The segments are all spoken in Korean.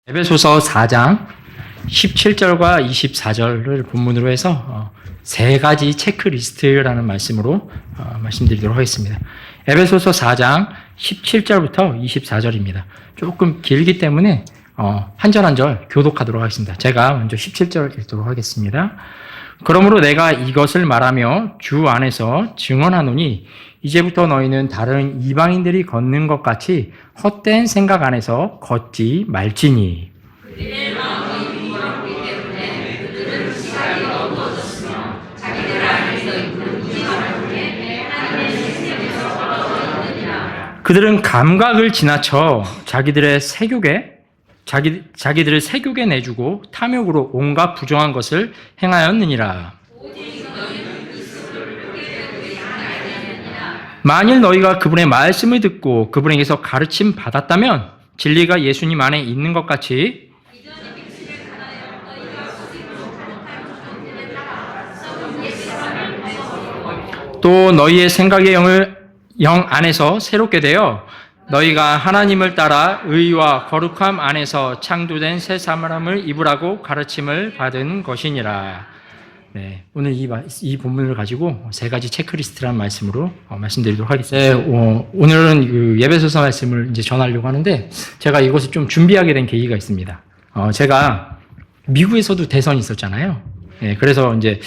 에베소서 4장 17절과 24절을 본문으로 해서 세 가지 체크리스트라는 말씀으로 말씀드리도록 하겠습니다. 에베소서 4장 17절부터 24절입니다. 조금 길기 때문에 한 절 한 절 교독하도록 하겠습니다. 제가 먼저 17절 읽도록 하겠습니다. 그러므로 내가 이것을 말하며 주 안에서 증언하노니 이제부터 너희는 다른 이방인들이 걷는 것 같이 헛된 생각 안에서 걷지 말지니. 그들의 마음이 부끄럽기 때문에 그들은 시각이 어두워졌으며 자기들 안에서 있는 무지성에 하나님의 시스템에서 떨어져 있느니라. 그들은 감각을 지나쳐 자기들의 세욕에 내주고 탐욕으로 온갖 부정한 것을 행하였느니라. 만일 너희가 그분의 말씀을 듣고 그분에게서 가르침 받았다면 진리가 예수님 안에 있는 것 같이 또 너희의 생각의 영 안에서 새롭게 되어 너희가 하나님을 따라 의와 거룩함 안에서 창조된 새 사람을 입으라고 가르침을 받은 것이니라. 네, 오늘 이 본문을 가지고 세 가지 체크리스트라는 말씀으로 말씀드리도록 하겠습니다. 네, 오늘은 그 예배소서 말씀을 이제 전하려고 하는데 제가 이것을 좀 준비하게 된 계기가 있습니다. 제가 미국에서도 대선이 있었잖아요. 네, 그래서 이제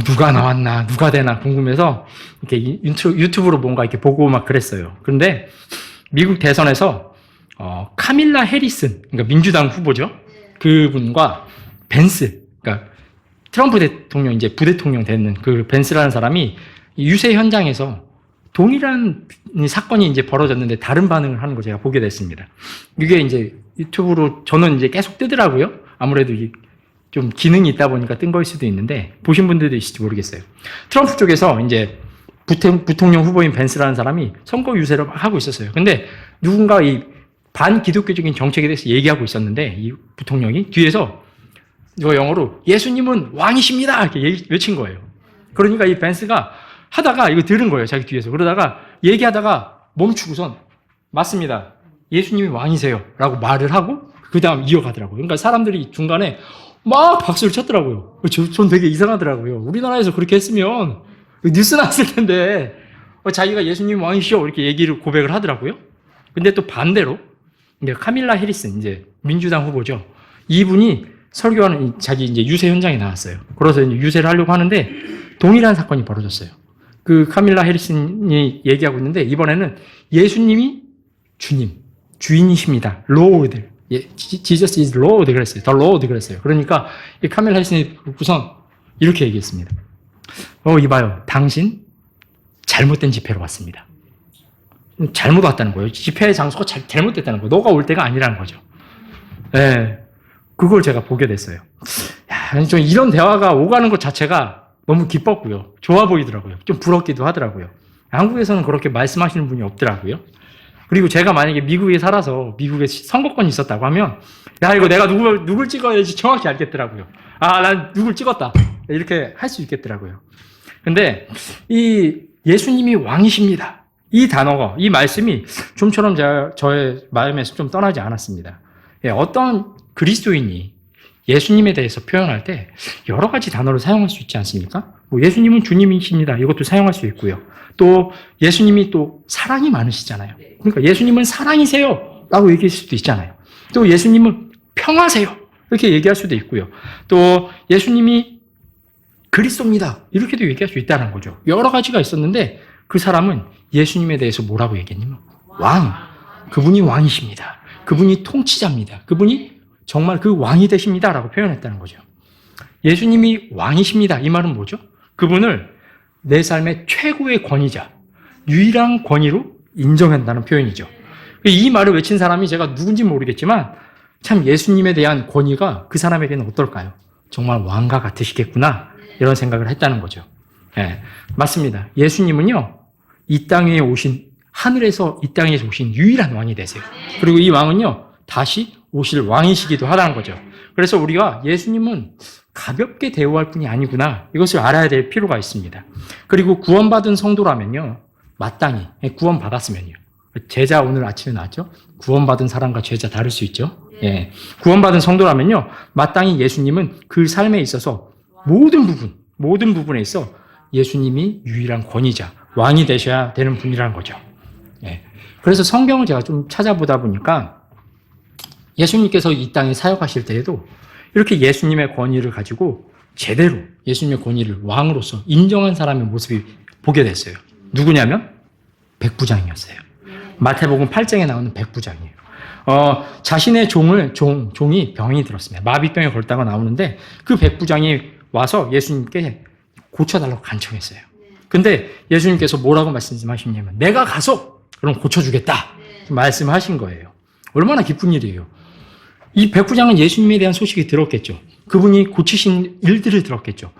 누가 나왔나, 누가 되나 궁금해서 이렇게 유튜브로 뭔가 이렇게 보고 막 그랬어요. 그런데 미국 대선에서 카밀라 해리슨, 그러니까 민주당 후보죠. 그분과 벤스, 그러니까 트럼프 대통령 이제 부대통령 되는 그 벤스라는 사람이 유세 현장에서 동일한 사건이 이제 벌어졌는데 다른 반응을 하는 걸 제가 보게 됐습니다. 이게 이제 유튜브로 저는 이제 계속 뜨더라고요. 아무래도 좀 기능이 있다 보니까 뜬 거일 수도 있는데 보신 분들도 있을지 모르겠어요. 트럼프 쪽에서 이제 부통령 후보인 벤스라는 사람이 선거 유세를 하고 있었어요. 근데 누군가 이 반기독교적인 정책에 대해서 얘기하고 있었는데 이 부통령이 뒤에서 이거 영어로 예수님은 왕이십니다 이렇게 외친 거예요. 그러니까 이 벤스가 하다가 이거 들은 거예요. 자기 뒤에서. 그러다가 얘기하다가 멈추고선 맞습니다. 예수님이 왕이세요 라고 말을 하고 그 다음 이어가더라고요. 그러니까 사람들이 중간에 막 박수를 쳤더라고요. 전 되게 이상하더라고요. 우리나라에서 그렇게 했으면 뉴스 나왔을 텐데 자기가 예수님 왕이시오 이렇게 얘기를 고백을 하더라고요. 근데 또 반대로 카밀라 해리슨 이제 민주당 후보죠. 이분이 설교하는 자기 이제 유세 현장에 나왔어요. 그래서 이제 유세를 하려고 하는데 동일한 사건이 벌어졌어요. 그 카밀라 해리슨이 얘기하고 있는데 이번에는 예수님이 주인이십니다. Lord. Jesus is Lord 그랬어요. The Lord 그랬어요. 그러니까 이 카밀라 해리슨이 우선 이렇게 얘기했습니다. 이봐요. 당신 잘못된 집회로 왔습니다. 잘못 왔다는 거예요. 집회 장소가 잘못됐다는 거예요. 너가 올 때가 아니라는 거죠. 네. 그걸 제가 보게 됐어요. 좀 이런 대화가 오가는 것 자체가 너무 기뻤고요. 좋아 보이더라고요. 좀 부럽기도 하더라고요. 한국에서는 그렇게 말씀하시는 분이 없더라고요. 그리고 제가 만약에 미국에 살아서 미국에 선거권이 있었다고 하면 이거 내가 누굴 찍어야지 정확히 알겠더라고요. 난 누굴 찍었다. 이렇게 할 수 있겠더라고요. 근데 이 예수님이 왕이십니다. 이 단어가, 이 말씀이 좀처럼 저의 마음에서 좀 떠나지 않았습니다. 어떤 그리스도인이 예수님에 대해서 표현할 때 여러 가지 단어를 사용할 수 있지 않습니까? 예수님은 주님이십니다. 이것도 사용할 수 있고요. 또 예수님이 또 사랑이 많으시잖아요. 그러니까 예수님은 사랑이세요 라고 얘기할 수도 있잖아요. 또 예수님은 평화세요 이렇게 얘기할 수도 있고요. 또 예수님이 그리스도입니다 이렇게도 얘기할 수 있다는 거죠. 여러 가지가 있었는데 그 사람은 예수님에 대해서 뭐라고 얘기했냐면 왕, 그분이 왕이십니다. 그분이 통치자입니다. 그분이 정말 그 왕이 되십니다 라고 표현했다는 거죠. 예수님이 왕이십니다. 이 말은 뭐죠? 그분을 내 삶의 최고의 권위자, 유일한 권위로 인정한다는 표현이죠. 이 말을 외친 사람이 제가 누군지 모르겠지만 참 예수님에 대한 권위가 그 사람에게는 어떨까요? 정말 왕과 같으시겠구나 이런 생각을 했다는 거죠. 네, 맞습니다. 예수님은요 이 땅에 오신 하늘에서 이 땅에 오신 유일한 왕이 되세요. 그리고 이 왕은요 다시 오실 왕이시기도 하다는 거죠. 그래서 우리가 예수님은 가볍게 대우할 뿐이 아니구나 이것을 알아야 될 필요가 있습니다. 그리고 구원받은 성도라면요 마땅히 구원받았으면요 제자 오늘 아침에 나왔죠? 구원받은 사람과 제자 다를 수 있죠? 예. 구원받은 성도라면요, 마땅히 예수님은 그 삶에 있어서 모든 부분에 있어 예수님이 유일한 권위자, 왕이 되셔야 되는 분이라는 거죠. 예. 그래서 성경을 제가 좀 찾아보다 보니까 예수님께서 이 땅에 사역하실 때에도 이렇게 예수님의 권위를 가지고 제대로 예수님의 권위를 왕으로서 인정한 사람의 모습이 보게 됐어요. 누구냐면 백부장이었어요. 마태복음 8장에 나오는 백부장이에요. 자신의 종이 병이 들었습니다. 마비병에 걸다가 나오는데 그 백부장이 와서 예수님께 고쳐달라고 간청했어요. 근데 예수님께서 뭐라고 말씀하시냐면 내가 가서 그럼 고쳐주겠다 말씀하신 거예요. 얼마나 기쁜 일이에요. 이 백부장은 예수님에 대한 소식이 들었겠죠. 그분이 고치신 일들을 들었겠죠.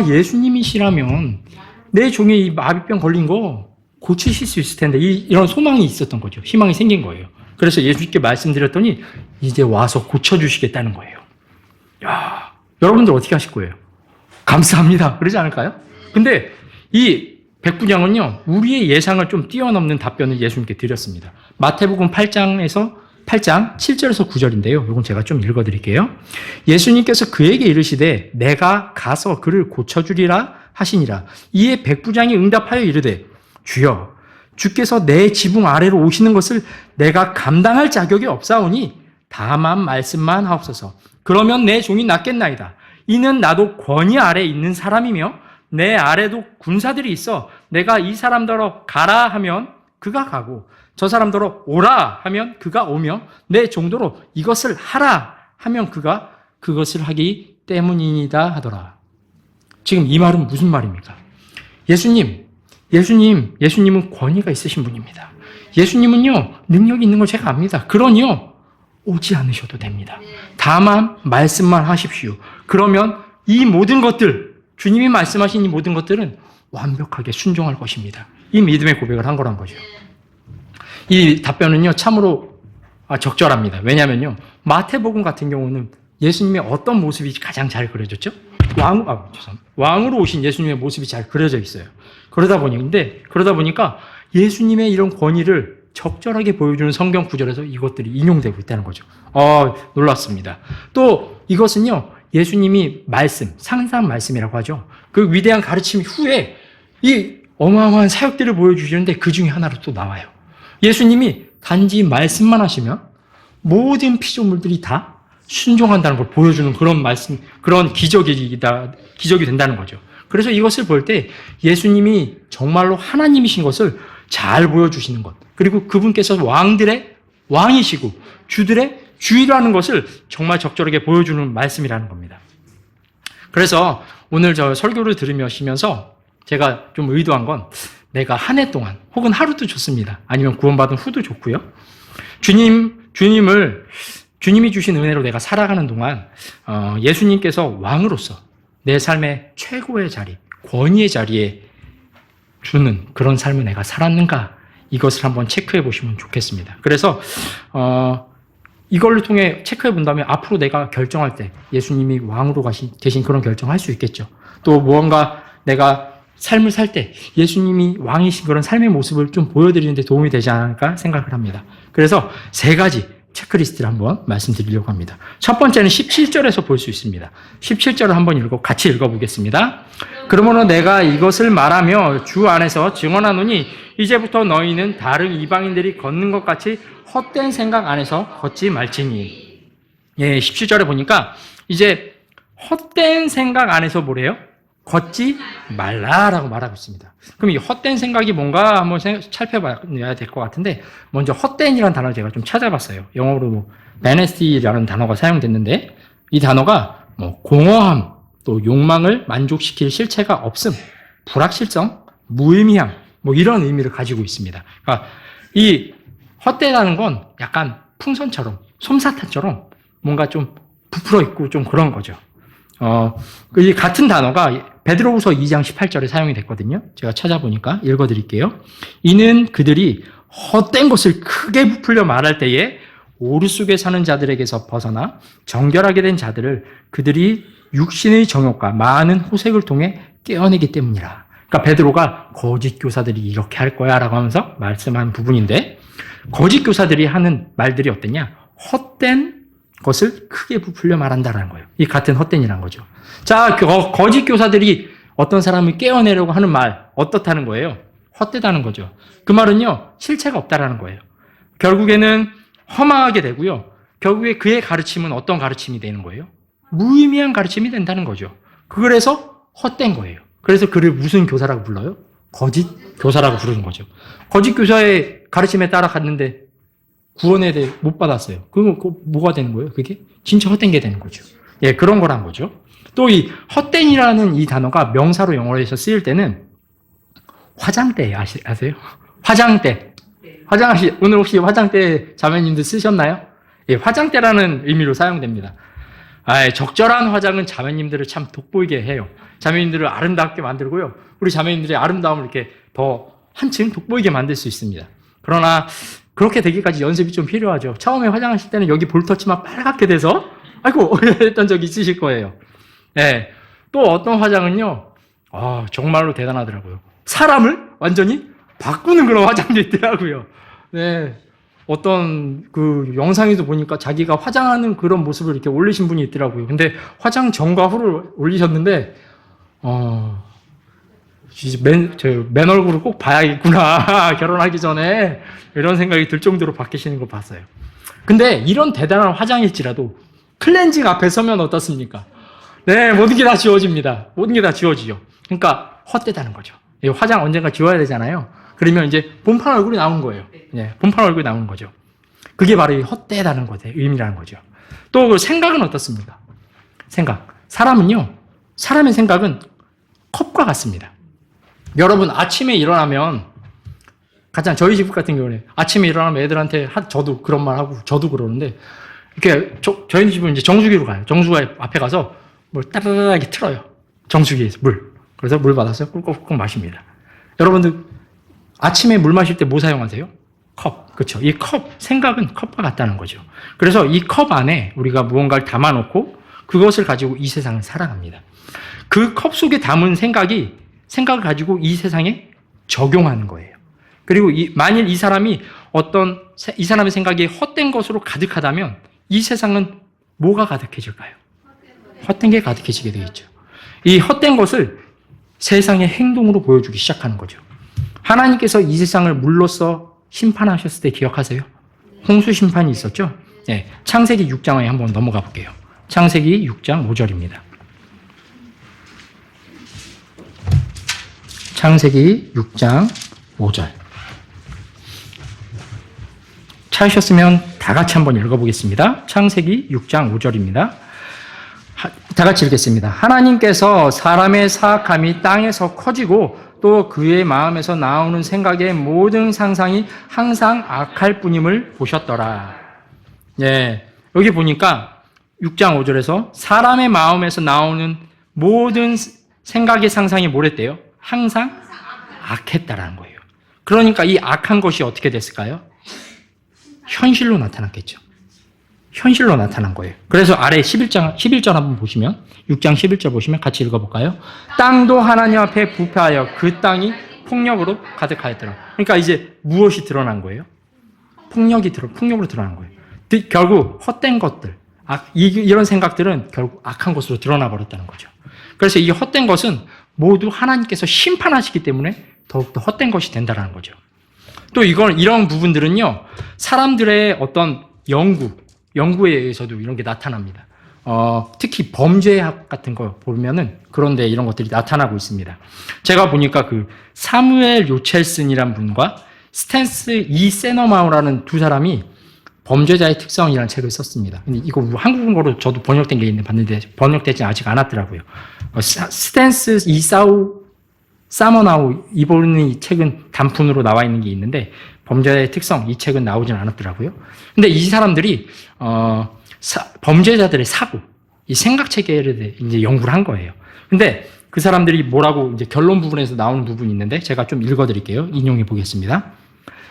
예수님이시라면 내 종이 이 마비병 걸린 거 고치실 수 있을 텐데 이런 소망이 있었던 거죠. 희망이 생긴 거예요. 그래서 예수님께 말씀드렸더니 이제 와서 고쳐주시겠다는 거예요. 야, 여러분들 어떻게 하실 거예요? 감사합니다. 그러지 않을까요? 근데 이 백부장은요, 우리의 예상을 좀 뛰어넘는 답변을 예수님께 드렸습니다. 마태복음 8장 7절에서 9절인데요. 이건 제가 좀 읽어드릴게요. 예수님께서 그에게 이르시되 내가 가서 그를 고쳐주리라 하시니라. 이에 백부장이 응답하여 이르되 주여, 주께서 내 지붕 아래로 오시는 것을 내가 감당할 자격이 없사오니 다만 말씀만 하옵소서. 그러면 내 종이 낫겠나이다. 이는 나도 권위 아래 있는 사람이며 내 아래도 군사들이 있어 내가 이 사람더러 가라 하면 그가 가고 저 사람더러 오라 하면 그가 오며 내 종도로 이것을 하라 하면 그가 그것을 하기 때문이니다 하더라. 지금 이 말은 무슨 말입니까? 예수님은 권위가 있으신 분입니다. 예수님은요, 능력이 있는 걸 제가 압니다. 그러니요, 오지 않으셔도 됩니다. 다만 말씀만 하십시오. 그러면 이 모든 것들, 주님이 말씀하신 이 모든 것들은 완벽하게 순종할 것입니다. 이 믿음의 고백을 한 거란 거죠. 이 답변은요, 참으로 적절합니다. 왜냐하면요, 마태복음 같은 경우는 예수님의 어떤 모습이 가장 잘 그려졌죠? 왕으로 오신 예수님의 모습이 잘 그려져 있어요. 그러다 보니까 예수님의 이런 권위를 적절하게 보여주는 성경 구절에서 이것들이 인용되고 있다는 거죠. 놀랐습니다. 또 이것은요, 예수님이 상상 말씀이라고 하죠. 그 위대한 가르침 후에 이 어마어마한 사역들을 보여주시는데 그 중에 하나로 또 나와요. 예수님이 단지 말씀만 하시면 모든 피조물들이 다 순종한다는 걸 보여주는 그런 기적이 된다는 거죠. 그래서 이것을 볼 때 예수님이 정말로 하나님이신 것을 잘 보여주시는 것, 그리고 그분께서 왕들의 왕이시고 주들의 주이라는 것을 정말 적절하게 보여주는 말씀이라는 겁니다. 그래서 오늘 저 설교를 들으시면서 제가 좀 의도한 건 내가 한 해 동안 혹은 하루도 좋습니다. 아니면 구원받은 후도 좋고요. 주님이 주신 은혜로 내가 살아가는 동안 예수님께서 왕으로서 내 삶의 최고의 자리, 권위의 자리에 주는 그런 삶을 내가 살았는가, 이것을 한번 체크해 보시면 좋겠습니다. 그래서 이걸로 통해 체크해 본다면 앞으로 내가 결정할 때 예수님이 왕으로 계신 그런 결정을 할 수 있겠죠. 또 무언가 내가 삶을 살 때 예수님이 왕이신 그런 삶의 모습을 좀 보여드리는 데 도움이 되지 않을까 생각을 합니다. 그래서 3가지 체크리스트를 한번 말씀드리려고 합니다. 첫 번째는 17절에서 볼 수 있습니다. 17절을 한번 같이 읽어보겠습니다. 그러므로 내가 이것을 말하며 주 안에서 증언하노니 이제부터 너희는 다른 이방인들이 걷는 것 같이 헛된 생각 안에서 걷지 말지니. 17절에 보니까 이제 헛된 생각 안에서 뭐래요? 걷지 말라라고 말하고 있습니다. 그럼 이 헛된 생각이 뭔가 한번 살펴봐야 될 것 같은데, 먼저 헛된이라는 단어를 제가 좀 찾아봤어요. 영어로 vanity라는 단어가 사용됐는데, 이 단어가 공허함, 또 욕망을 만족시킬 실체가 없음, 불확실성, 무의미함, 이런 의미를 가지고 있습니다. 그러니까 이 헛되다는 건 약간 풍선처럼, 솜사탕처럼 뭔가 좀 부풀어 있고 좀 그런 거죠. 이 같은 단어가 베드로후서 2장 18절에 사용이 됐거든요. 제가 찾아보니까 읽어드릴게요. 이는 그들이 헛된 것을 크게 부풀려 말할 때에 오류 속에 사는 자들에게서 벗어나 정결하게 된 자들을 그들이 육신의 정욕과 많은 호색을 통해 깨어내기 때문이라. 그러니까 베드로가 거짓 교사들이 이렇게 할 거야 라고 하면서 말씀한 부분인데, 거짓 교사들이 하는 말들이 어땠냐? 헛된 것을 크게 부풀려 말한다라는 거예요. 이 같은 헛된이라는 거죠. 자, 거짓 교사들이 어떤 사람을 깨어내려고 하는 말 어떻다는 거예요? 헛되다는 거죠. 그 말은요, 실체가 없다라는 거예요. 결국에는 허망하게 되고요. 결국에 그의 가르침은 어떤 가르침이 되는 거예요? 무의미한 가르침이 된다는 거죠. 그래서 헛된 거예요. 그래서 그를 무슨 교사라고 불러요? 거짓 교사라고 부르는 거죠. 거짓 교사의 가르침에 따라갔는데 구원에 대해 못 받았어요. 그럼 뭐가 되는 거예요? 그게 진짜 헛된 게 되는 거죠. 예, 그런 거란 거죠. 또 이 헛된이라는 이 단어가 명사로 영어에서 쓰일 때는 화장대 아세요? 화장대. 오늘 혹시 화장대 자매님들 쓰셨나요? 예, 화장대라는 의미로 사용됩니다. 적절한 화장은 자매님들을 참 돋보이게 해요. 자매님들을 아름답게 만들고요. 우리 자매님들의 아름다움을 이렇게 더 한층 돋보이게 만들 수 있습니다. 그러나 그렇게 되기까지 연습이 좀 필요하죠. 처음에 화장하실 때는 여기 볼터치만 빨갛게 돼서 아이고 했던 적이 있으실 거예요. 네. 또 어떤 화장은요. 정말로 대단하더라고요. 사람을 완전히 바꾸는 그런 화장도 있더라고요. 네. 어떤 그 영상에도 보니까 자기가 화장하는 그런 모습을 이렇게 올리신 분이 있더라고요. 근데 화장 전과 후를 올리셨는데, 맨 얼굴을 꼭 봐야겠구나. 결혼하기 전에. 이런 생각이 들 정도로 바뀌시는 걸 봤어요. 근데 이런 대단한 화장일지라도 클렌징 앞에 서면 어떻습니까? 네, 모든 게 다 지워집니다. 모든 게 다 지워지죠. 그러니까 헛되다는 거죠. 화장 언젠가 지워야 되잖아요. 그러면 이제 본판 얼굴이 나온 거예요. 네, 본판 얼굴이 나오는 거죠. 그게 바로 이 헛되다는 거죠. 의미라는 거죠. 또 그 생각은 어떻습니까? 사람은요, 사람의 생각은 컵과 같습니다. 여러분, 아침에 일어나면, 가장 저희 집 같은 경우는 아침에 일어나면 애들한테, 저도 그런 말 하고, 저도 그러는데, 이렇게, 저희 집은 이제 정수기로 가요. 정수기 앞에 가서 뭘 따라라하게 틀어요. 정수기에서 물. 그래서 물 받아서 꿀꺽꿀꺽 마십니다. 여러분들, 아침에 물 마실 때 뭐 사용하세요? 컵. 그렇죠. 이 컵, 생각은 컵과 같다는 거죠. 그래서 이 컵 안에 우리가 무언가를 담아놓고 그것을 가지고 이 세상을 살아갑니다. 그 컵 속에 담은 생각을 가지고 이 세상에 적용하는 거예요. 그리고 만일 이 사람의 생각이 헛된 것으로 가득하다면 이 세상은 뭐가 가득해질까요? 헛된 게 가득해지게 되겠죠. 이 헛된 것을 세상의 행동으로 보여주기 시작하는 거죠. 하나님께서 이 세상을 물로써 심판하셨을 때 기억하세요? 홍수 심판이 있었죠? 네, 창세기 6장에 한번 넘어가 볼게요. 창세기 6장 5절입니다. 창세기 6장 5절. 찾으셨으면 다 같이 한번 읽어보겠습니다. 창세기 6장 5절입니다. 다 같이 읽겠습니다. 하나님께서 사람의 사악함이 땅에서 커지고 또 그의 마음에서 나오는 생각의 모든 상상이 항상 악할 뿐임을 보셨더라. 예, 여기 보니까 6장 5절에서 사람의 마음에서 나오는 모든 생각의 상상이 뭐랬대요? 항상 악했다라는 거예요. 그러니까 이 악한 것이 어떻게 됐을까요? 현실로 나타났겠죠. 현실로 나타난 거예요. 그래서 아래 11절 한번 보시면, 6장 11절 보시면 같이 읽어볼까요? 땅도 하나님 앞에 부패하여 그 땅이 폭력으로 가득하였더라. 그러니까 이제 무엇이 드러난 거예요? 폭력으로 드러난 거예요. 결국 헛된 것들, 이런 생각들은 결국 악한 것으로 드러나 버렸다는 거죠. 그래서 이 헛된 것은 모두 하나님께서 심판하시기 때문에 더욱더 헛된 것이 된다는 거죠. 또 이런 부분들은요, 사람들의 어떤 연구에 의해서도 이런 게 나타납니다. 특히 범죄학 같은 거 보면은 그런데 이런 것들이 나타나고 있습니다. 제가 보니까 그 사무엘 요첼슨이란 분과 스탠스 이 세너마우라는 두 사람이 범죄자의 특성이라는 책을 썼습니다. 근데 이거 한국어로 저도 번역된 게 있는데 봤는데 번역되지 아직 않았더라고요. 스탠스 이 사머나우 이분의 책은 단품으로 나와 있는 게 있는데 범죄자의 특성 이 책은 나오진 않았더라고요. 근데 이 사람들이 범죄자들의 사고, 이 생각 체계를 이제 연구를 한 거예요. 근데 그 사람들이 뭐라고 이제 결론 부분에서 나오는 부분이 있는데 제가 좀 읽어드릴게요. 인용해 보겠습니다.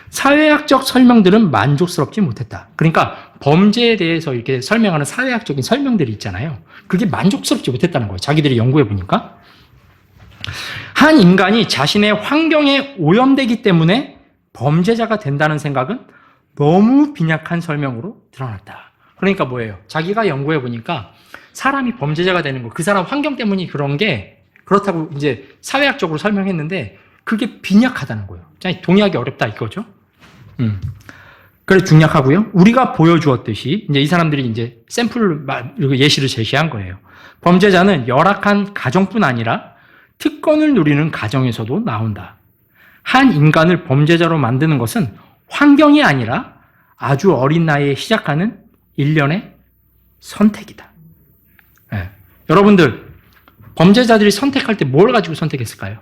사회학적 설명들은 만족스럽지 못했다. 그러니까 범죄에 대해서 이렇게 설명하는 사회학적인 설명들이 있잖아요. 그게 만족스럽지 못했다는 거예요. 자기들이 연구해 보니까. 한 인간이 자신의 환경에 오염되기 때문에 범죄자가 된다는 생각은 너무 빈약한 설명으로 드러났다. 그러니까 뭐예요? 자기가 연구해 보니까 사람이 범죄자가 되는 거, 그 사람 환경 때문이 그런 게 그렇다고 이제 사회학적으로 설명했는데 그게 빈약하다는 거예요. 동의하기 어렵다 이거죠. 그래 중약하고요. 우리가 보여주었듯이 이제 이 사람들이 이제 샘플 예시를 제시한 거예요. 범죄자는 열악한 가정뿐 아니라 특권을 누리는 가정에서도 나온다. 한 인간을 범죄자로 만드는 것은 환경이 아니라 아주 어린 나이에 시작하는 일련의 선택이다. 네. 여러분들 범죄자들이 선택할 때 뭘 가지고 선택했을까요?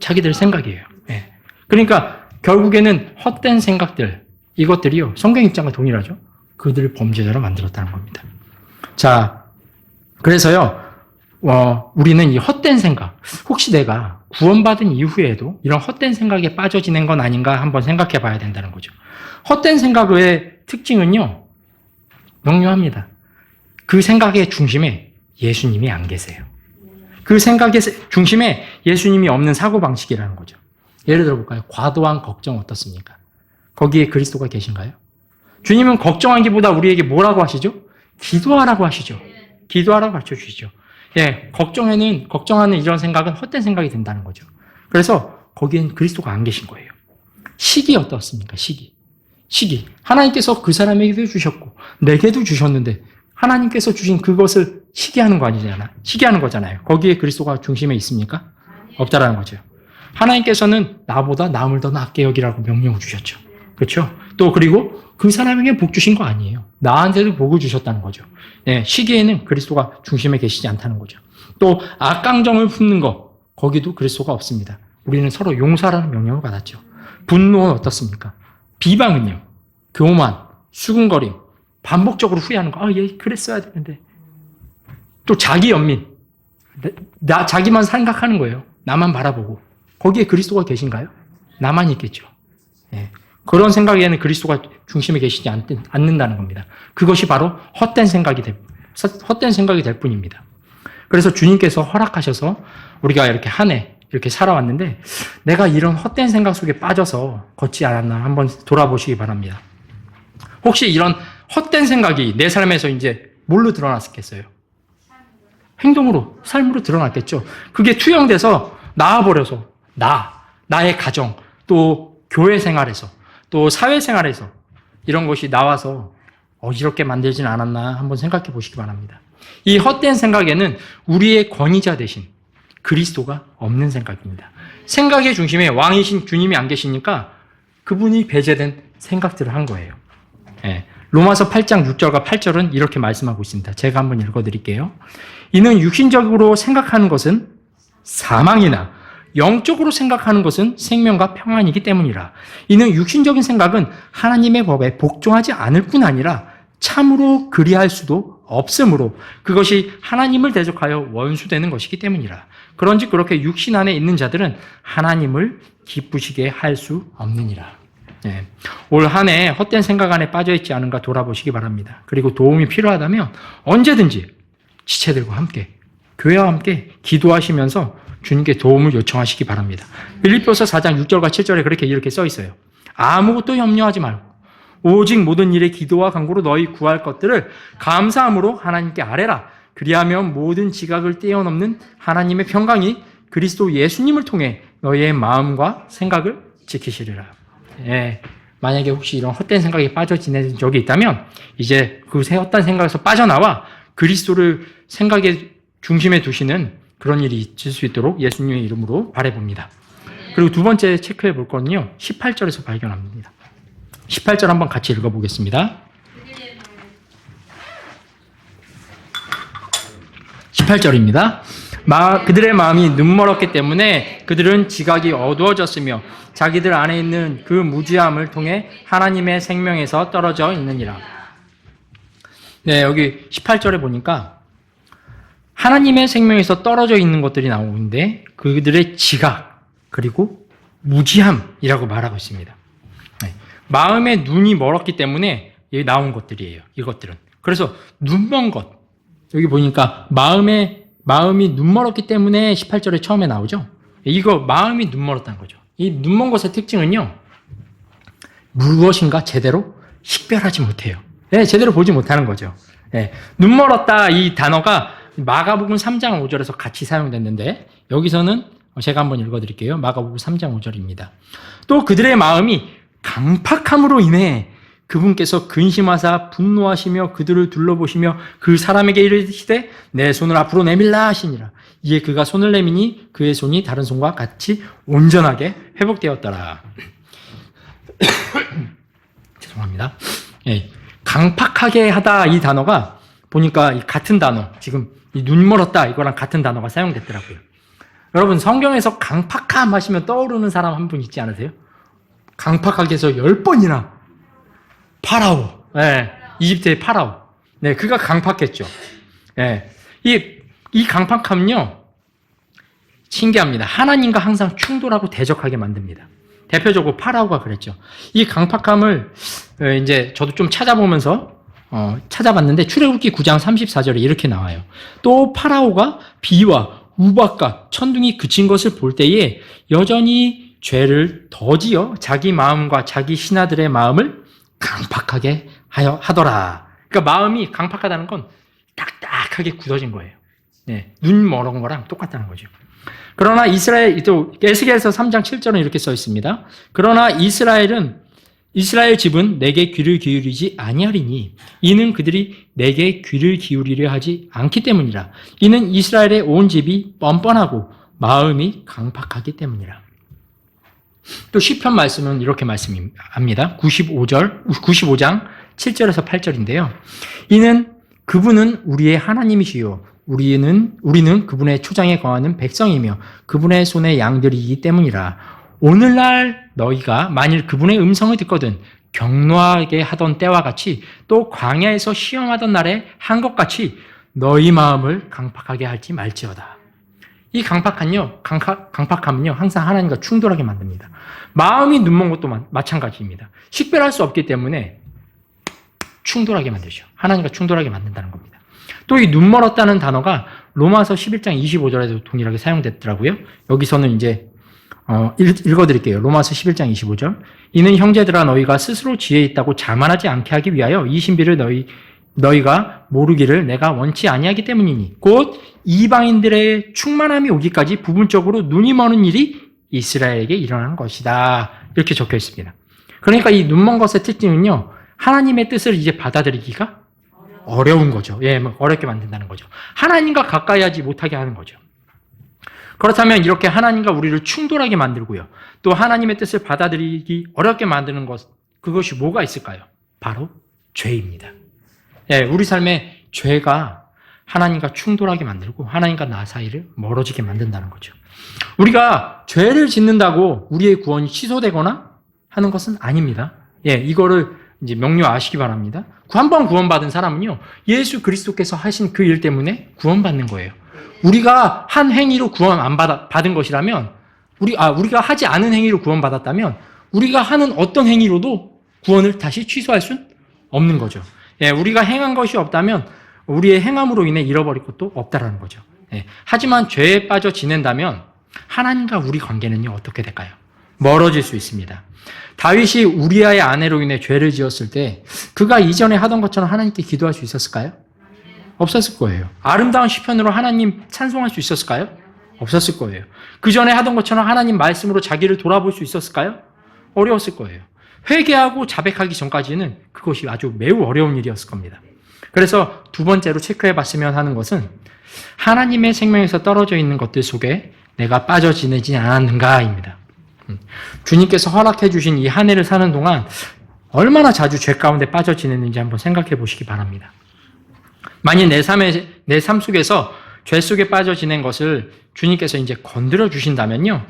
자기들 생각이에요. 네. 그러니까 결국에는 헛된 생각들 이것들이요 성경 입장과 동일하죠. 그들을 범죄자로 만들었다는 겁니다. 자, 그래서요 우리는 이 헛된 생각, 혹시 내가 구원받은 이후에도 이런 헛된 생각에 빠져 지낸 건 아닌가 한번 생각해 봐야 된다는 거죠. 헛된 생각의 특징은요 명료합니다. 그 생각의 중심에 예수님이 안 계세요. 그 생각의 중심에 예수님이 없는 사고방식이라는 거죠. 예를 들어 볼까요? 과도한 걱정 어떻습니까? 거기에 그리스도가 계신가요? 주님은 걱정하기보다 우리에게 뭐라고 하시죠? 기도하라고 하시죠. 기도하라고 가르쳐 주시죠. 예, 걱정하는 이런 생각은 헛된 생각이 된다는 거죠. 그래서 거기엔 그리스도가 안 계신 거예요. 시기 어떻습니까? 시기. 하나님께서 그 사람에게도 주셨고, 내게도 주셨는데, 하나님께서 주신 그것을 시기하는 거 아니잖아요. 시기하는 거잖아요. 거기에 그리스도가 중심에 있습니까? 없다라는 거죠. 하나님께서는 나보다 남을 더 낫게 여기라고 명령을 주셨죠. 그렇죠? 또 그리고 그 사람에게 복 주신 거 아니에요. 나한테도 복을 주셨다는 거죠. 예, 시기에는 그리스도가 중심에 계시지 않다는 거죠. 또 악감정을 품는 거 거기도 그리스도가 없습니다. 우리는 서로 용서하라는 명령을 받았죠. 분노는 어떻습니까? 비방은요. 교만, 수군거림, 반복적으로 후회하는 거. 얘 그랬어야 되는데. 또 자기 연민. 자기만 생각하는 거예요. 나만 바라보고. 거기에 그리스도가 계신가요? 나만 있겠죠. 예. 그런 생각에는 그리스도가 중심에 계시지 않는다는 겁니다. 그것이 바로 헛된 생각이 될 뿐입니다. 그래서 주님께서 허락하셔서 우리가 이렇게 한 해 이렇게 살아왔는데 내가 이런 헛된 생각 속에 빠져서 걷지 않았나 한번 돌아보시기 바랍니다. 혹시 이런 헛된 생각이 내 삶에서 이제 뭘로 드러났겠어요? 행동으로, 삶으로 드러났겠죠. 그게 투영돼서 나와버려서 나의 가정, 또 교회 생활에서, 또 사회 생활에서 이런 것이 나와서 이렇게 만들진 않았나 한번 생각해 보시기 바랍니다. 이 헛된 생각에는 우리의 권위자 대신 그리스도가 없는 생각입니다. 생각의 중심에 왕이신 주님이 안 계시니까 그분이 배제된 생각들을 한 거예요. 예. 로마서 8장 6절과 8절은 이렇게 말씀하고 있습니다. 제가 한번 읽어드릴게요. 이는 육신적으로 생각하는 것은 사망이나 영적으로 생각하는 것은 생명과 평안이기 때문이라. 이는 육신적인 생각은 하나님의 법에 복종하지 않을 뿐 아니라 참으로 그리할 수도 없으므로 그것이 하나님을 대적하여 원수되는 것이기 때문이라. 그런즉 그렇게 육신 안에 있는 자들은 하나님을 기쁘시게 할 수 없느니라. 네. 올 한 해 헛된 생각 안에 빠져있지 않은가 돌아보시기 바랍니다. 그리고 도움이 필요하다면 언제든지 지체들과 함께 교회와 함께 기도하시면서 주님께 도움을 요청하시기 바랍니다. 빌립보서 4장 6절과 7절에 이렇게 써 있어요. 아무것도 염려하지 말고 오직 모든 일에 기도와 간구로 너희 구할 것들을 감사함으로 하나님께 아뢰라. 그리하면 모든 지각을 뛰어넘는 하나님의 평강이 그리스도 예수님을 통해 너희의 마음과 생각을 지키시리라. 예, 만약에 혹시 이런 헛된 생각에 빠져 지낸 적이 있다면 이제 그 헛된 생각에서 빠져나와 그리스도를 생각의 중심에 두시는 그런 일이 있을 수 있도록 예수님의 이름으로 바라봅니다. 그리고 두 번째 체크해 볼 거는요. 18절에서 발견합니다. 18절 한번 같이 읽어보겠습니다. 18절입니다. 그들의 마음이 눈멀었기 때문에 그들은 지각이 어두워졌으며 자기들 안에 있는 그 무지함을 통해 하나님의 생명에서 떨어져 있느니라. 네, 여기 18절에 보니까 하나님의 생명에서 떨어져 있는 것들이 나오는데 그들의 지각 그리고 무지함이라고 말하고 있습니다. 네, 마음의 눈이 멀었기 때문에 여기 나온 것들이에요. 이것들은. 그래서 눈먼 것. 여기 보니까 마음이 눈멀었기 때문에 18절에 처음에 나오죠. 이거 마음이 눈멀었다는 거죠. 이 눈먼 것의 특징은요. 무엇인가 제대로 식별하지 못해요. 네, 제대로 보지 못하는 거죠. 네, 눈 멀었다 이 단어가 마가복음 3장 5절에서 같이 사용됐는데 여기서는 제가 한번 읽어드릴게요. 마가복음 3장 5절입니다. 또 그들의 마음이 강팍함으로 인해 그분께서 근심하사 분노하시며 그들을 둘러보시며 그 사람에게 이르시되 내 손을 앞으로 내밀라 하시니라. 이에 그가 손을 내미니 그의 손이 다른 손과 같이 온전하게 회복되었더라. 죄송합니다. 예, 강팍하게 하다 이 단어가 보니까 같은 단어, 지금 눈 멀었다 이거랑 같은 단어가 사용됐더라고요. 여러분 성경에서 강팍함 하시면 떠오르는 사람 한 분 있지 않으세요? 강팍하게 해서 10번이나 파라오, 예, 이집트의 파라오. 네, 그가 강팍했죠. 예, 이 강팍함은요, 신기합니다. 하나님과 항상 충돌하고 대적하게 만듭니다. 대표적으로 파라오가 그랬죠. 이 강팍함을 이제 저도 좀 찾아보면서 찾아봤는데 출애굽기 9장 34절에 이렇게 나와요. 또 파라오가 비와 우박과 천둥이 그친 것을 볼 때에 여전히 죄를 더지어 자기 마음과 자기 신하들의 마음을 강팍하게 하더라. 그러니까 마음이 강팍하다는 건 딱딱하게 굳어진 거예요. 네, 눈 멀은 거랑 똑같다는 거죠. 그러나 이스라엘, 또 에스겔서 3장 7절은 이렇게 써 있습니다. 그러나 이스라엘 집은 내게 귀를 기울이지 아니하리니 이는 그들이 내게 귀를 기울이려 하지 않기 때문이라. 이는 이스라엘의 온 집이 뻔뻔하고 마음이 강팍하기 때문이라. 또 시편 말씀은 이렇게 말씀합니다. 95장 7절에서 8절인데요. 이는 그분은 우리의 하나님이시요 우리는 그분의 초장에 거하는 백성이며 그분의 손의 양들이기 때문이라. 오늘날 너희가 만일 그분의 음성을 듣거든 경노하게 하던 때와 같이 또 광야에서 시험하던 날에 한 것 같이 너희 마음을 강팍하게 할지 말지어다. 이 강팍함은요 항상 하나님과 충돌하게 만듭니다. 마음이 눈먼 것도 마찬가지입니다. 식별할 수 없기 때문에 충돌하게 만들죠. 하나님과 충돌하게 만든다는 겁니다. 또 이 눈 멀었다는 단어가 로마서 11장 25절에도 동일하게 사용됐더라고요. 여기서는 이제 읽어드릴게요. 로마서 11장 25절. 이는 형제들아 너희가 스스로 지혜 있다고 자만하지 않게 하기 위하여 이 신비를 너희가 모르기를 내가 원치 아니하기 때문이니 곧 이방인들의 충만함이 오기까지 부분적으로 눈이 머는 일이 이스라엘에게 일어난 것이다. 이렇게 적혀 있습니다. 그러니까 이 눈먼 것의 특징은요, 하나님의 뜻을 이제 받아들이기가 어려운 거죠. 예, 어렵게 만든다는 거죠. 하나님과 가까이 하지 못하게 하는 거죠. 그렇다면 이렇게 하나님과 우리를 충돌하게 만들고요. 또 하나님의 뜻을 받아들이기 어렵게 만드는 것, 그것이 뭐가 있을까요? 바로 죄입니다. 예, 우리 삶에 죄가 하나님과 충돌하게 만들고 하나님과 나 사이를 멀어지게 만든다는 거죠. 우리가 죄를 짓는다고 우리의 구원이 취소되거나 하는 것은 아닙니다. 예, 이거를 이제 명료하시기 바랍니다. 한 번 구원받은 사람은요, 예수 그리스도께서 하신 그 일 때문에 구원받는 거예요. 우리가 한 행위로 구원 안 받은 것이라면, 우리가 하지 않은 행위로 구원받았다면, 우리가 하는 어떤 행위로도 구원을 다시 취소할 수는 없는 거죠. 예, 우리가 행한 것이 없다면, 우리의 행함으로 인해 잃어버릴 것도 없다라는 거죠. 예, 하지만 죄에 빠져 지낸다면, 하나님과 우리 관계는요, 어떻게 될까요? 멀어질 수 있습니다. 다윗이 우리아의 아내로 인해 죄를 지었을 때 그가 이전에 하던 것처럼 하나님께 기도할 수 있었을까요? 없었을 거예요. 아름다운 시편으로 하나님 찬송할 수 있었을까요? 없었을 거예요. 그 전에 하던 것처럼 하나님 말씀으로 자기를 돌아볼 수 있었을까요? 어려웠을 거예요. 회개하고 자백하기 전까지는 그것이 아주 매우 어려운 일이었을 겁니다. 그래서 두 번째로 체크해 봤으면 하는 것은 하나님의 생명에서 떨어져 있는 것들 속에 내가 빠져 지내지 않았는가입니다. 주님께서 허락해 주신 이 한 해를 사는 동안 얼마나 자주 죄 가운데 빠져 지냈는지 한번 생각해 보시기 바랍니다. 만일 내 삶 속에서 죄 속에 빠져 지낸 것을 주님께서 이제 건드려 주신다면요,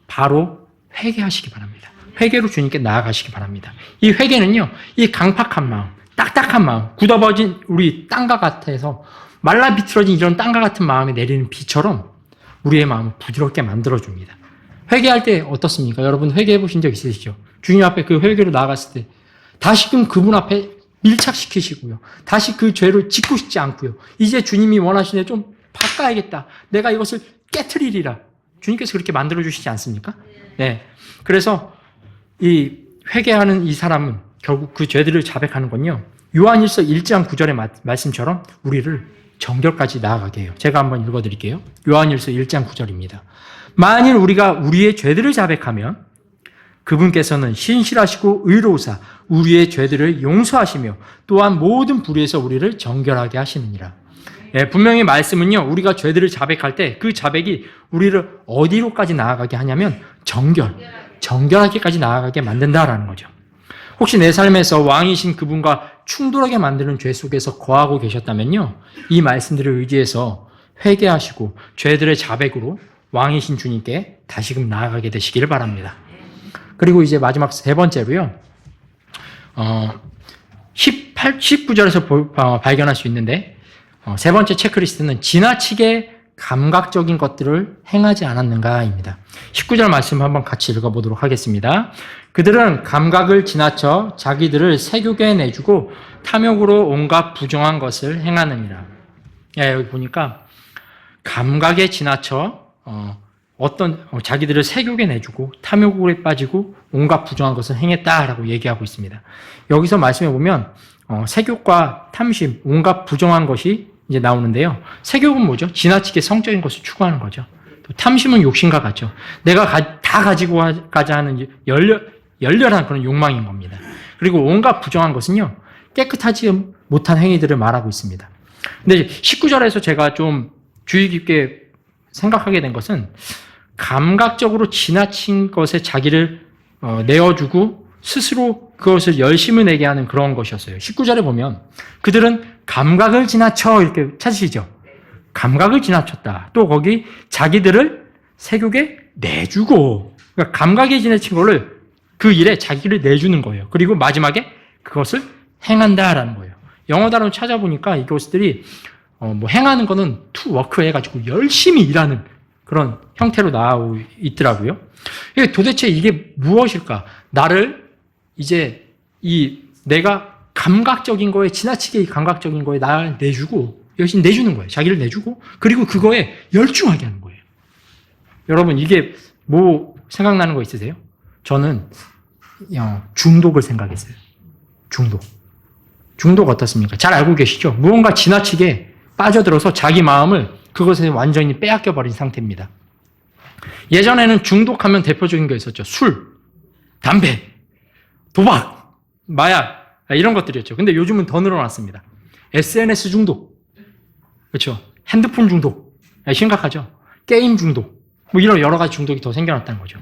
바로 회개하시기 바랍니다. 회개로 주님께 나아가시기 바랍니다. 이 회개는요, 이 강팍한 마음, 딱딱한 마음, 굳어버진 우리 땅과 같아서 말라 비틀어진 이런 땅과 같은 마음에 내리는 비처럼 우리의 마음을 부드럽게 만들어줍니다. 회개할 때 어떻습니까? 여러분 회개해 보신 적 있으시죠? 주님 앞에 그 회개로 나아갔을 때 다시금 그분 앞에 밀착시키시고요. 다시 그 죄를 짓고 싶지 않고요. 이제 주님이 원하시네 좀 바꿔야겠다. 내가 이것을 깨트리리라. 주님께서 그렇게 만들어주시지 않습니까? 네. 그래서 이 회개하는 이 사람은 결국 그 죄들을 자백하는 건요. 요한일서 1장 9절의 말씀처럼 우리를 정결까지 나아가게 해요. 제가 한번 읽어드릴게요. 요한일서 1장 9절입니다. 만일 우리가 우리의 죄들을 자백하면 그분께서는 신실하시고 의로우사 우리의 죄들을 용서하시며 또한 모든 불의에서 우리를 정결하게 하시느니라. 예, 분명히 말씀은요, 우리가 죄들을 자백할 때 그 자백이 우리를 어디로까지 나아가게 하냐면 정결하게까지 나아가게 만든다라는 거죠. 혹시 내 삶에서 왕이신 그분과 충돌하게 만드는 죄 속에서 거하고 계셨다면요, 이 말씀들을 의지해서 회개하시고 죄들의 자백으로 왕이신 주님께 다시금 나아가게 되시기를 바랍니다. 그리고 이제 마지막 세 번째로요, 19절에서 발견할 수 있는데, 세 번째 체크리스트는 지나치게 감각적인 것들을 행하지 않았는가입니다. 19절 말씀 한번 같이 읽어보도록 하겠습니다. 그들은 감각을 지나쳐 자기들을 세욕에 내주고 탐욕으로 온갖 부정한 것을 행하느니라. 여기 보니까 감각에 지나쳐 자기들을 세욕에 내주고 탐욕에 빠지고 온갖 부정한 것을 행했다라고 얘기하고 있습니다. 여기서 말씀해 보면 세욕과 탐심, 온갖 부정한 것이 이제 나오는데요. 세욕은 뭐죠? 지나치게 성적인 것을 추구하는 거죠. 또 탐심은 욕심과 같죠. 내가 다 가지고 가자 하는 열렬한 그런 욕망인 겁니다. 그리고 온갖 부정한 것은요, 깨끗하지 못한 행위들을 말하고 있습니다. 근데 19절에서 제가 좀 주의 깊게 생각하게 된 것은 감각적으로 지나친 것에 자기를 내어주고 스스로 그것을 열심을 내게 하는 그런 것이었어요. 19절에 보면 그들은 감각을 지나쳐 이렇게 찾으시죠. 감각을 지나쳤다. 또 거기 자기들을 세욕에 내주고, 그러니까 감각에 지나친 거를 그 일에 자기를 내주는 거예요. 그리고 마지막에 그것을 행한다라는 거예요. 영어 단어를 찾아보니까 이것들이 행하는 거는 to work 해가지고 열심히 일하는 그런 형태로 나오고 있더라고요. 도대체 이게 무엇일까? 나를 이제 내가 감각적인 거에, 지나치게 감각적인 거에 나를 내주고, 열심히 내주는 거예요. 자기를 내주고, 그리고 그거에 열중하게 하는 거예요. 여러분, 이게 뭐 생각나는 거 있으세요? 저는 중독을 생각했어요. 중독 어떻습니까? 잘 알고 계시죠? 무언가 지나치게 빠져들어서 자기 마음을 그것에 완전히 빼앗겨버린 상태입니다. 예전에는 중독하면 대표적인 게 있었죠. 술, 담배, 도박, 마약, 이런 것들이었죠. 근데 요즘은 더 늘어났습니다. SNS 중독, 그렇죠? 핸드폰 중독, 심각하죠? 게임 중독, 뭐 이런 여러 가지 중독이 더 생겨났다는 거죠.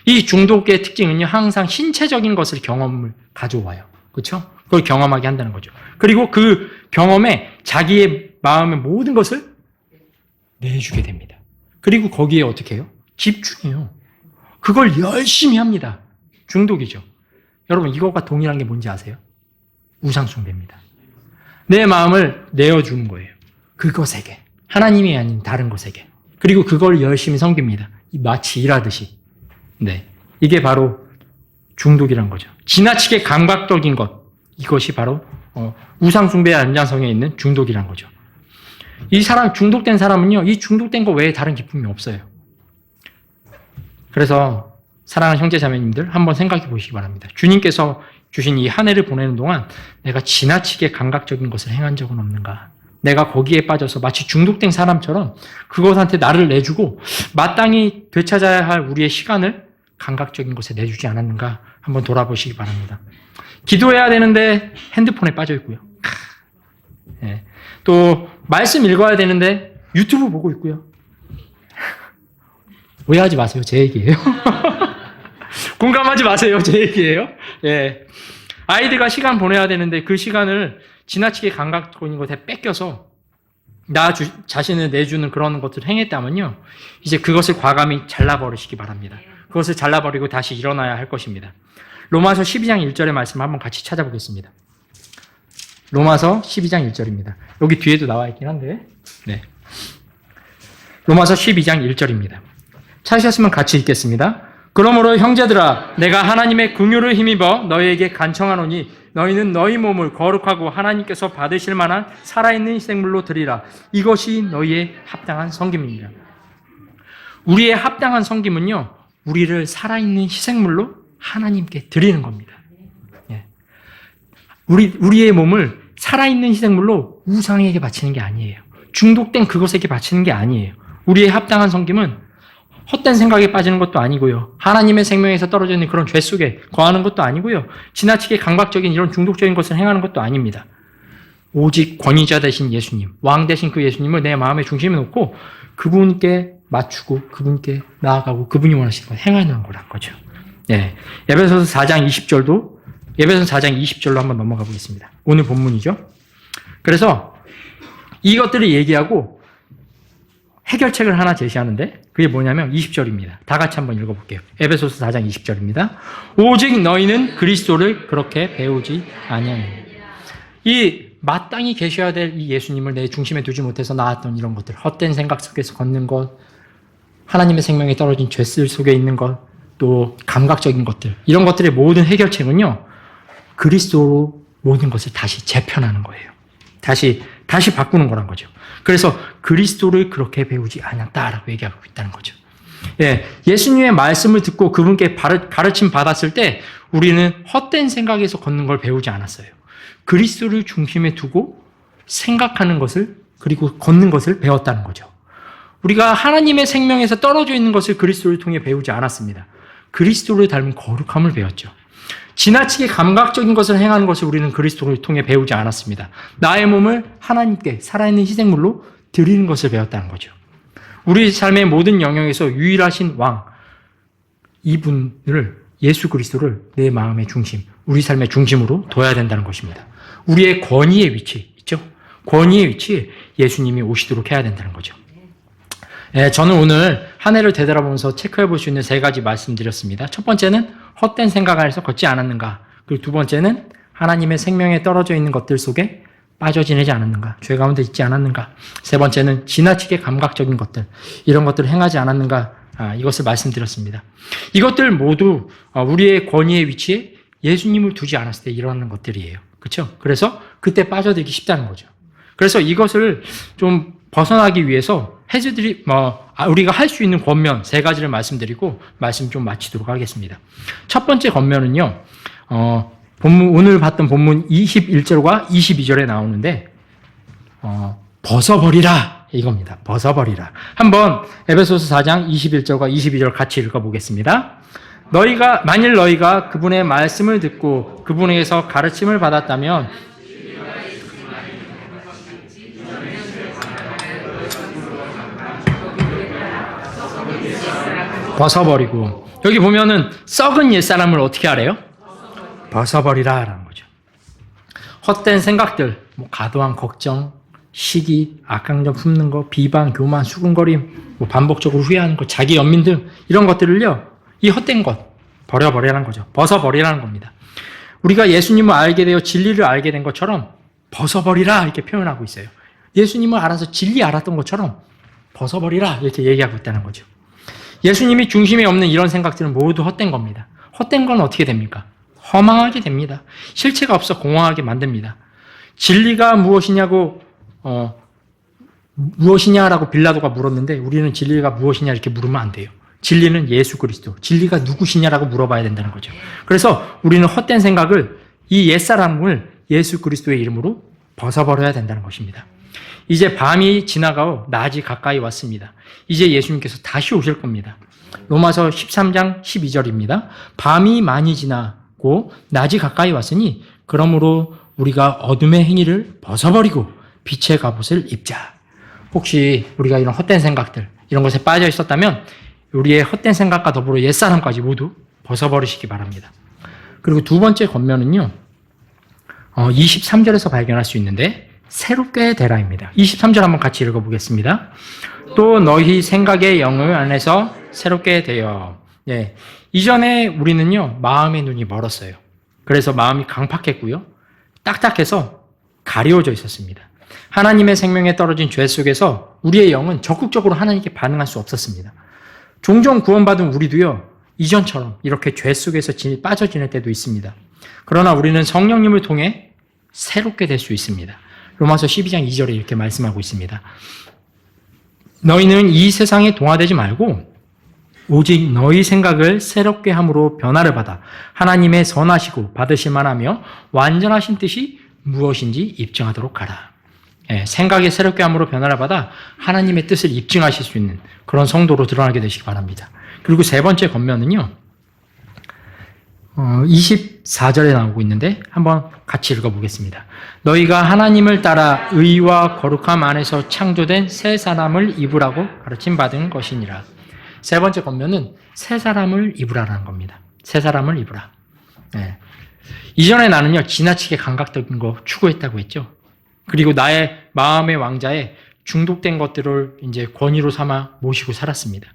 이 중독의 특징은요, 항상 신체적인 것을 경험을 가져와요. 그렇죠? 그걸 경험하게 한다는 거죠. 그리고 그 경험에 자기의 마음의 모든 것을 내주게 됩니다. 그리고 거기에 어떻게 해요? 집중해요. 그걸 열심히 합니다. 중독이죠. 여러분, 이것과 동일한 게 뭔지 아세요? 우상숭배입니다. 내 마음을 내어주는 거예요. 그것에게. 하나님이 아닌 다른 것에게. 그리고 그걸 열심히 섬깁니다. 마치 일하듯이. 네. 이게 바로 중독이란 거죠. 지나치게 감각적인 것. 이것이 바로 우상숭배의 연장성에 있는 중독이란 거죠. 중독된 사람은요, 이 중독된 거 외에 다른 기쁨이 없어요. 그래서 사랑하는 형제 자매님들 한번 생각해 보시기 바랍니다. 주님께서 주신 이 한 해를 보내는 동안 내가 지나치게 감각적인 것을 행한 적은 없는가? 내가 거기에 빠져서 마치 중독된 사람처럼 그것한테 나를 내주고 마땅히 되찾아야 할 우리의 시간을 감각적인 것에 내주지 않았는가? 한번 돌아보시기 바랍니다. 기도해야 되는데 핸드폰에 빠져 있고요. 네. 또 말씀 읽어야 되는데 유튜브 보고 있고요. 오해하지 마세요. 제 얘기예요. 공감하지 마세요. 제 얘기예요. 예. 아이들과 시간 보내야 되는데 그 시간을 지나치게 감각적인 것에 뺏겨서 나 자신을 내주는 그런 것들을 행했다면요, 이제 그것을 과감히 잘라버리시기 바랍니다. 그것을 잘라버리고 다시 일어나야 할 것입니다. 로마서 12장 1절의 말씀 한번 같이 찾아보겠습니다. 로마서 12장 1절입니다. 여기 뒤에도 나와 있긴 한데, 네. 로마서 12장 1절입니다. 찾으셨으면 같이 읽겠습니다. 그러므로 형제들아, 내가 하나님의 긍휼을 힘입어 너희에게 간청하노니 너희는 너희 몸을 거룩하고 하나님께서 받으실 만한 살아있는 희생물로 드리라. 이것이 너희의 합당한 섬김입니다. 우리의 합당한 섬김은요, 우리를 살아있는 희생물로 하나님께 드리는 겁니다. 예. 우리의 몸을 살아있는 희생물로 우상에게 바치는 게 아니에요. 중독된 그것에게 바치는 게 아니에요. 우리의 합당한 섬김은 헛된 생각에 빠지는 것도 아니고요. 하나님의 생명에서 떨어져 있는 그런 죄 속에 거하는 것도 아니고요. 지나치게 강박적인 이런 중독적인 것을 행하는 것도 아닙니다. 오직 권위자 되신 예수님, 왕 되신 그 예수님을 내 마음의 중심에 놓고 그분께 맞추고 그분께 나아가고 그분이 원하시는 걸 행하는 거란 거죠. 네. 에베소서 4장 20절로 한번 넘어가 보겠습니다. 오늘 본문이죠. 그래서 이것들을 얘기하고 해결책을 하나 제시하는데 그게 뭐냐면 20절입니다. 다 같이 한번 읽어볼게요. 에베소서 4장 20절입니다. 오직 너희는 그리스도를 그렇게 배우지 아니하느니. 이 마땅히 계셔야 될 이 예수님을 내 중심에 두지 못해서 나왔던 이런 것들, 헛된 생각 속에서 걷는 것, 하나님의 생명에 떨어진 죄쓸 속에 있는 것, 또 감각적인 것들, 이런 것들의 모든 해결책은요, 그리스도로 모든 것을 다시 재편하는 거예요. 다시 바꾸는 거란 거죠. 그래서 그리스도를 그렇게 배우지 않았다라고 얘기하고 있다는 거죠. 예, 예수님의 말씀을 듣고 그분께 가르침 받았을 때 우리는 헛된 생각에서 걷는 걸 배우지 않았어요. 그리스도를 중심에 두고 생각하는 것을 그리고 걷는 것을 배웠다는 거죠. 우리가 하나님의 생명에서 떨어져 있는 것을 그리스도를 통해 배우지 않았습니다. 그리스도를 닮은 거룩함을 배웠죠. 지나치게 감각적인 것을 행하는 것을 우리는 그리스도를 통해 배우지 않았습니다. 나의 몸을 하나님께 살아있는 희생물로 드리는 것을 배웠다는 거죠. 우리 삶의 모든 영역에서 유일하신 왕, 이분을, 예수 그리스도를 내 마음의 중심, 우리 삶의 중심으로 둬야 된다는 것입니다. 우리의 권위의 위치 있죠? 권위의 위치에 예수님이 오시도록 해야 된다는 거죠. 예, 저는 오늘 한 해를 되돌아보면서 체크해 볼 수 있는 3가지 말씀드렸습니다. 첫 번째는 헛된 생각 안에서 걷지 않았는가. 그리고 두 번째는 하나님의 생명에 떨어져 있는 것들 속에 빠져 지내지 않았는가. 죄 가운데 있지 않았는가. 세 번째는 지나치게 감각적인 것들, 이런 것들을 행하지 않았는가. 이것을 말씀드렸습니다. 이것들 모두 우리의 권위의 위치에 예수님을 두지 않았을 때 일어나는 것들이에요. 그렇죠? 그래서 그때 빠져들기 쉽다는 거죠. 그래서 이것을 좀 벗어나기 위해서 우리가 할 수 있는 권면 3가지를 말씀드리고 말씀 좀 마치도록 하겠습니다. 첫 번째 권면은요, 오늘 봤던 본문 21절과 22절에 나오는데, 벗어버리라. 이겁니다. 벗어버리라. 한번 에베소서 4장 21절과 22절 같이 읽어보겠습니다. 만일 너희가 그분의 말씀을 듣고 그분에게서 가르침을 받았다면 벗어버리고, 여기 보면은 썩은 옛사람을 어떻게 하래요? 벗어버리라 라는 거죠. 헛된 생각들, 과도한 걱정, 시기, 악감정 품는 거, 비방, 교만, 수군거림, 반복적으로 후회하는 것, 자기 연민 등 이런 것들을요, 이 헛된 것 버려버리라는 거죠. 벗어버리라는 겁니다. 우리가 예수님을 알게 되어 진리를 알게 된 것처럼 벗어버리라 이렇게 표현하고 있어요. 예수님을 알아서 진리 알았던 것처럼 벗어버리라 이렇게 얘기하고 있다는 거죠. 예수님이 중심에 없는 이런 생각들은 모두 헛된 겁니다. 헛된 건 어떻게 됩니까? 허망하게 됩니다. 실체가 없어 공허하게 만듭니다. 진리가 무엇이냐고 무엇이냐라고 빌라도가 물었는데 우리는 진리가 무엇이냐 이렇게 물으면 안 돼요. 진리는 예수 그리스도. 진리가 누구시냐라고 물어봐야 된다는 거죠. 그래서 우리는 헛된 생각을, 이 옛사람을 예수 그리스도의 이름으로 벗어버려야 된다는 것입니다. 이제 밤이 지나가고 낮이 가까이 왔습니다. 이제 예수님께서 다시 오실 겁니다. 로마서 13장 12절입니다. 밤이 많이 지나고 낮이 가까이 왔으니 그러므로 우리가 어둠의 행위를 벗어버리고 빛의 갑옷을 입자. 혹시 우리가 이런 헛된 생각들, 이런 것에 빠져 있었다면 우리의 헛된 생각과 더불어 옛사람까지 모두 벗어버리시기 바랍니다. 그리고 두 번째 권면은요, 23절에서 발견할 수 있는데 새롭게 되라입니다. 23절 한번 같이 읽어보겠습니다. 또 너희 생각의 영을 안에서 새롭게 되어. 네. 이전에 우리는요, 마음의 눈이 멀었어요. 그래서 마음이 강팍했고요, 딱딱해서 가려워져 있었습니다. 하나님의 생명에 떨어진 죄 속에서 우리의 영은 적극적으로 하나님께 반응할 수 없었습니다. 종종 구원받은 우리도요, 이전처럼 이렇게 죄 속에서 빠져 지낼 때도 있습니다. 그러나 우리는 성령님을 통해 새롭게 될 수 있습니다. 로마서 12장 2절에 이렇게 말씀하고 있습니다. 너희는 이 세상에 동화되지 말고 오직 너희 생각을 새롭게 함으로 변화를 받아 하나님의 선하시고 받으실 만하며 완전하신 뜻이 무엇인지 입증하도록 하라. 생각이 새롭게 함으로 변화를 받아 하나님의 뜻을 입증하실 수 있는 그런 성도로 드러나게 되시기 바랍니다. 그리고 세 번째 권면은요, 24절에 나오고 있는데 한번 같이 읽어보겠습니다. 너희가 하나님을 따라 의와 거룩함 안에서 창조된 새 사람을 입으라고 가르침 받은 것이니라. 세 번째 권면은 새 사람을 입으라라는 겁니다. 새 사람을 입으라. 이전에 나는요, 지나치게 감각적인 거 추구했다고 했죠. 그리고 나의 마음의 왕자에 중독된 것들을 이제 권위로 삼아 모시고 살았습니다.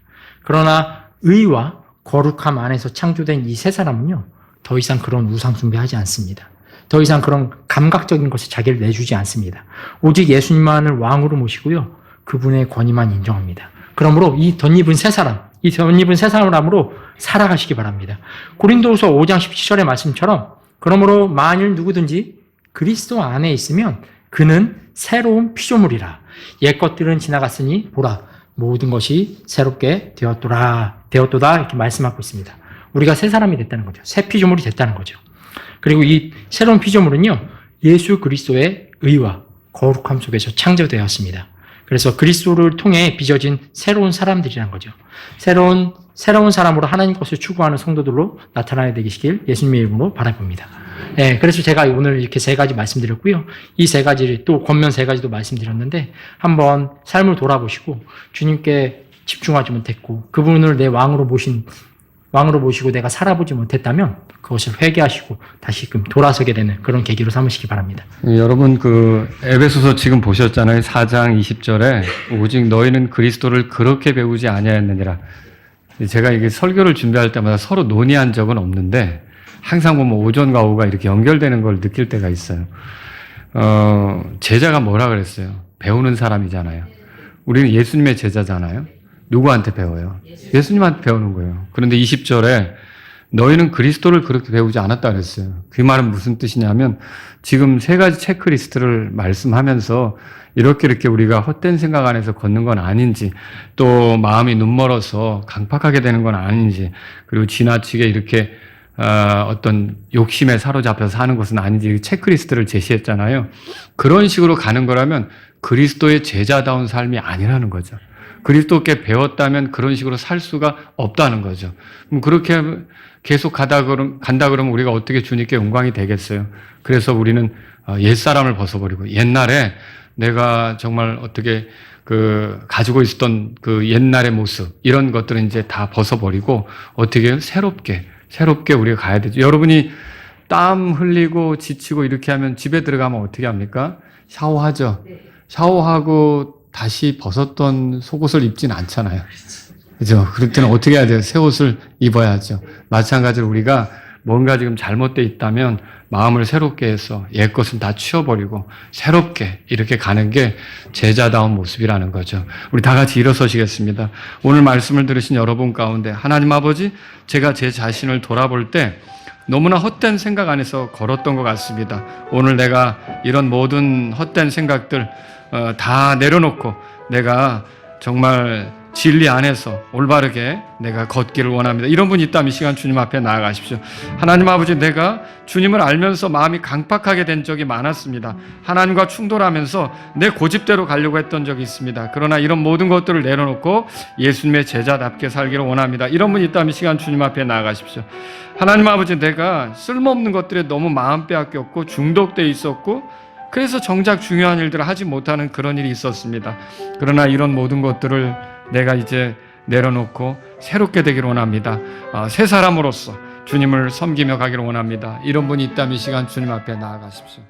그러나 의와 거룩함 안에서 창조된 이 새 사람은요, 더 이상 그런 우상 숭배하지 않습니다. 더 이상 그런 감각적인 것에 자기를 내주지 않습니다. 오직 예수님만을 왕으로 모시고요, 그분의 권위만 인정합니다. 그러므로 이 덧입은 새 사람으로 살아가시기 바랍니다. 고린도후서 5장 17절의 말씀처럼 그러므로 만일 누구든지 그리스도 안에 있으면 그는 새로운 피조물이라. 옛 것들은 지나갔으니 보라 모든 것이 새롭게 되었도다 이렇게 말씀하고 있습니다. 우리가 새 사람이 됐다는 거죠. 새 피조물이 됐다는 거죠. 그리고 이 새로운 피조물은요, 예수 그리스도의 의와 거룩함 속에서 창조되었습니다. 그래서 그리스도를 통해 빚어진 새로운 사람들이란 거죠. 새로운 사람으로 하나님 것을 추구하는 성도들로 나타나야 되시길 예수님의 이름으로 바라봅니다. 그래서 제가 오늘 이렇게 세 가지 말씀드렸고요. 이 세 가지를 또 권면 세 가지도 말씀드렸는데 한번 삶을 돌아보시고 주님께 집중하지 못했고 그분을 내 왕으로 모시고 내가 살아보지 못했다면 그것을 회개하시고 다시금 돌아서게 되는 그런 계기로 삼으시기 바랍니다. 여러분 에베소서 지금 보셨잖아요. 4장 20절에 오직 너희는 그리스도를 그렇게 배우지 아니하였느니라. 제가 이게 설교를 준비할 때마다 서로 논의한 적은 없는데 항상 보면 오전과 오후가 이렇게 연결되는 걸 느낄 때가 있어요. 제자가 뭐라 그랬어요? 배우는 사람이잖아요. 우리는 예수님의 제자잖아요. 누구한테 배워요? 예수님한테 배우는 거예요. 그런데 20절에 너희는 그리스도를 그렇게 배우지 않았다 그랬어요. 그 말은 무슨 뜻이냐면 지금 세 가지 체크리스트를 말씀하면서 이렇게 우리가 헛된 생각 안에서 걷는 건 아닌지, 또 마음이 눈멀어서 강팍하게 되는 건 아닌지, 그리고 지나치게 이렇게 어떤 욕심에 사로잡혀서 사는 것은 아닌지 체크리스트를 제시했잖아요. 그런 식으로 가는 거라면 그리스도의 제자다운 삶이 아니라는 거죠. 그리스도께 배웠다면 그런 식으로 살 수가 없다는 거죠. 그렇게 계속 간다 그러면 우리가 어떻게 주님께 영광이 되겠어요? 그래서 우리는 옛사람을 벗어버리고 옛날에 내가 정말 어떻게 가지고 있었던 그 옛날의 모습 이런 것들은 이제 다 벗어버리고 어떻게 새롭게 우리가 가야 되죠. 여러분이 땀 흘리고 지치고 이렇게 하면 집에 들어가면 어떻게 합니까? 샤워하죠. 샤워하고 다시 벗었던 속옷을 입진 않잖아요. 그죠? 그럴 때는 어떻게 해야 돼요? 새 옷을 입어야죠. 마찬가지로 우리가 뭔가 지금 잘못되어 있다면 마음을 새롭게 해서 옛 것은 다 치워버리고 새롭게 이렇게 가는 게 제자다운 모습이라는 거죠. 우리 다 같이 일어서시겠습니다. 오늘 말씀을 들으신 여러분 가운데 하나님 아버지, 제가 제 자신을 돌아볼 때 너무나 헛된 생각 안에서 걸었던 것 같습니다. 오늘 내가 이런 모든 헛된 생각들 다 내려놓고 내가 정말 진리 안에서 올바르게 내가 걷기를 원합니다. 이런 분이 있다면 이 시간 주님 앞에 나아가십시오. 하나님 아버지, 내가 주님을 알면서 마음이 강팍하게 된 적이 많았습니다. 하나님과 충돌하면서 내 고집대로 가려고 했던 적이 있습니다. 그러나 이런 모든 것들을 내려놓고 예수님의 제자답게 살기를 원합니다. 이런 분이 있다면 이 시간 주님 앞에 나아가십시오. 하나님 아버지, 내가 쓸모없는 것들에 너무 마음 빼앗겼고 중독되어 있었고 그래서 정작 중요한 일들을 하지 못하는 그런 일이 있었습니다. 그러나 이런 모든 것들을 내가 이제 내려놓고 새롭게 되기를 원합니다. 새 사람으로서 주님을 섬기며 가기를 원합니다. 이런 분이 있다면 이 시간 주님 앞에 나아가십시오.